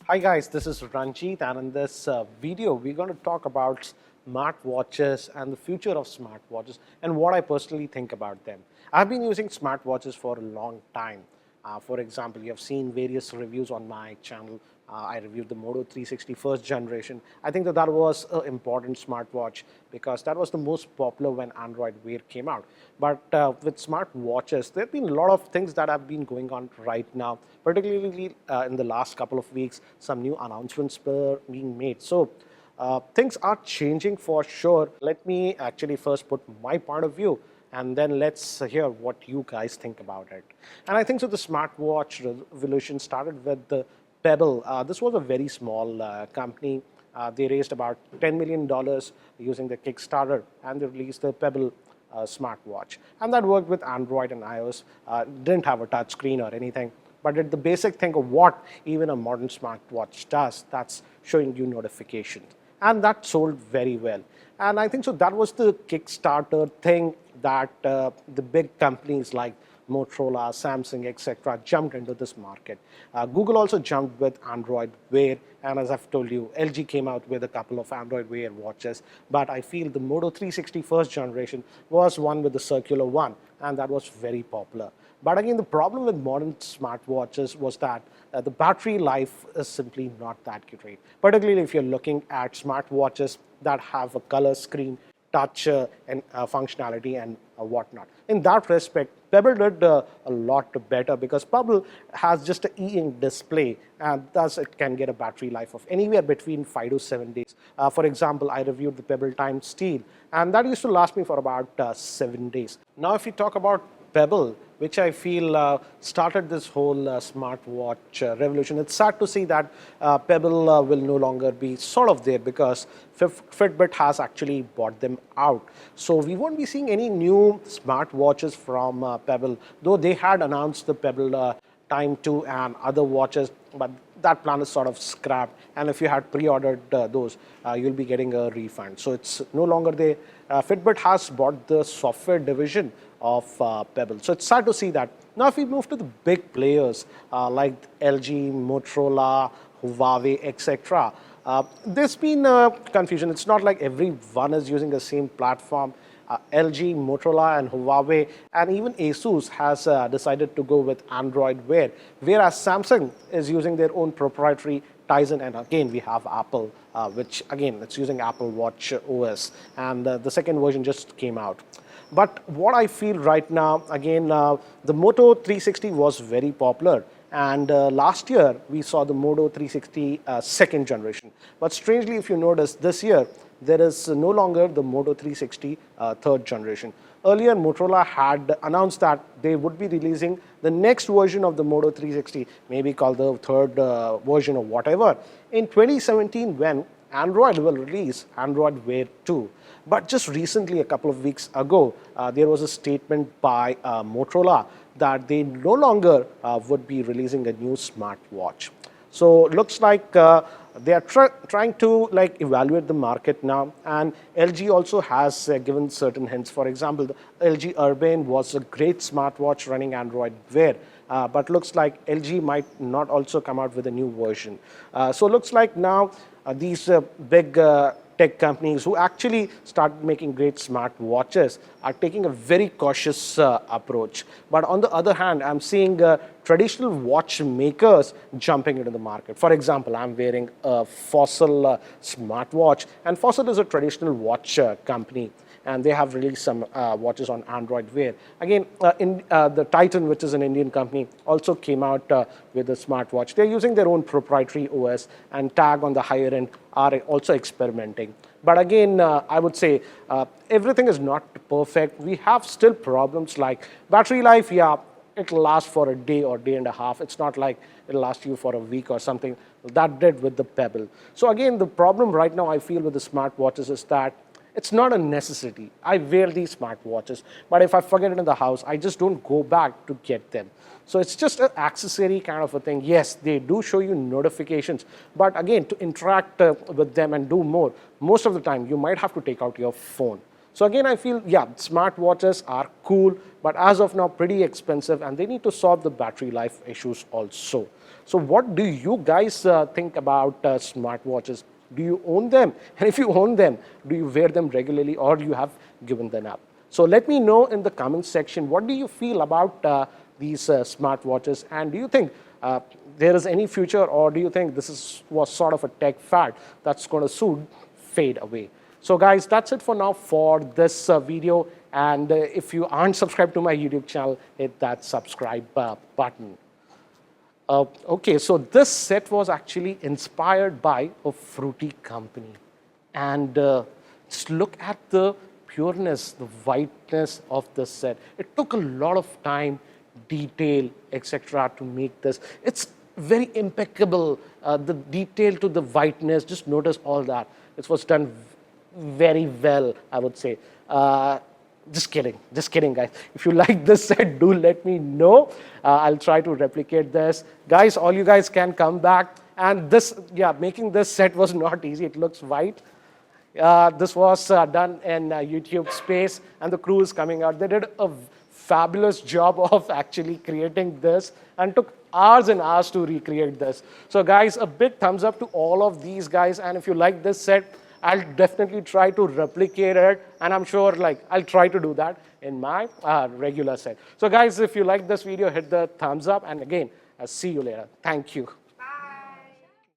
Hi guys, this is Ranjit, and in this video we're going to talk about smartwatches and the future of smartwatches and what I personally think about them. I've been using smartwatches for a long time. For example, you have seen various reviews on my channel. I reviewed the Moto 360 first generation. I think that was an important smartwatch because that was the most popular when Android Wear came out. But with smartwatches, there have been a lot of things that have been going on right now, particularly in the last couple of weeks. Some new announcements were being made. So things are changing for sure. Let me actually first put my point of view, and then let's hear what you guys think about it. And I think so the smartwatch revolution started with the Pebble. This was a very small company. They raised about $10 million using the Kickstarter, and they released the Pebble smartwatch. And that worked with Android and iOS. Didn't have a touch screen or anything, but did the basic thing of what even a modern smartwatch does. That's showing you notifications. And that sold very well. And I think so that was the Kickstarter thing that the big companies like Motorola, Samsung, etc. jumped into this market. Google also jumped with Android Wear, and as I've told you, LG came out with a couple of Android Wear watches, but I feel the Moto 360 first generation was one with the circular one, and that was very popular. But again, the problem with modern smartwatches was that the battery life is simply not that great, particularly if you're looking at smartwatches that have a color screen, touch and functionality and whatnot. In that respect, Pebble did a lot better because Pebble has just an e-ink display, and thus it can get a battery life of anywhere between 5 to 7 days. For example, I reviewed the Pebble Time Steel, and that used to last me for about 7 days. Now, if you talk about Pebble, which I feel started this whole smartwatch revolution. It's sad to see that Pebble will no longer be sort of there because Fitbit has actually bought them out. So we won't be seeing any new smartwatches from Pebble, though they had announced the Pebble Time 2 and other watches, but that plan is sort of scrapped. And if you had pre-ordered those, you'll be getting a refund. So it's no longer there. Fitbit has bought the software division of Pebble. So it's sad to see that. Now, if we move to the big players like LG, Motorola, Huawei, etc., there's been confusion. It's not like everyone is using the same platform. LG, Motorola, and Huawei, and even ASUS has decided to go with Android Wear, whereas Samsung is using their own proprietary Tizen, and again we have Apple, which again it's using Apple Watch OS, and the second version just came out. But what I feel right now, again, the Moto 360 was very popular. And last year, we saw the Moto 360 second generation. But strangely, if you notice, this year, there is no longer the Moto 360 third generation. Earlier, Motorola had announced that they would be releasing the next version of the Moto 360, maybe called the third version or whatever, in 2017 when Android will release Android Wear 2. But just recently, a couple of weeks ago, there was a statement by Motorola that they no longer would be releasing a new smartwatch. So it looks like they are trying to evaluate the market now, and LG also has given certain hints. For example, the LG Urbane was a great smartwatch running Android Wear, but looks like LG might not also come out with a new version. So it looks like now these big tech companies who actually started making great smart watches are taking a very cautious approach. But on the other hand, I'm seeing traditional watch makers jumping into the market. For example, I'm wearing a Fossil smartwatch, and Fossil is a traditional watch company, and they have released some watches on Android Wear. Again, the Titan, which is an Indian company, also came out with a smartwatch. They're using their own proprietary OS, and TAG on the higher end are also experimenting. But again, I would say everything is not perfect. We have still problems like battery life. Yeah, it'll last for a day or day and a half. It's not like it'll last you for a week or something. That did with the Pebble. So again, the problem right now I feel with the smartwatches is that it's not a necessity. I wear these smartwatches, but if I forget it in the house, I just don't go back to get them. So it's just an accessory kind of a thing. Yes, they do show you notifications, but again, to interact with them and do more, most of the time you might have to take out your phone. So again, I feel, yeah, smartwatches are cool, but as of now, pretty expensive, and they need to solve the battery life issues also. So what do you guys think about smartwatches? Do you own them? And if you own them, do you wear them regularly, or you have given them up? So let me know in the comment section, what do you feel about these smartwatches, and do you think there is any future, or do you think was sort of a tech fad that's going to soon fade away? So guys, that's it for now for this video, and if you aren't subscribed to my YouTube channel, hit that subscribe button. Okay, so this set was actually inspired by a fruity company. And just look at the pureness, the whiteness of the set. It took a lot of time, detail, etc. to make this. It's very impeccable, the detail to the whiteness, just notice all that. It was done very well, I would say. Just kidding, guys. If you like this set, do let me know. I'll try to replicate this. Guys, all you guys can come back. And this, yeah, making this set was not easy. It looks white. This was done in YouTube space, and the crew is coming out. They did a fabulous job of actually creating this, and took hours and hours to recreate this. So guys, a big thumbs up to all of these guys. And if you like this set, I'll definitely try to replicate it, and I'm sure I'll try to do that in my regular set. So guys, if you like this video, hit the thumbs up, and again, I'll see you later. Thank you.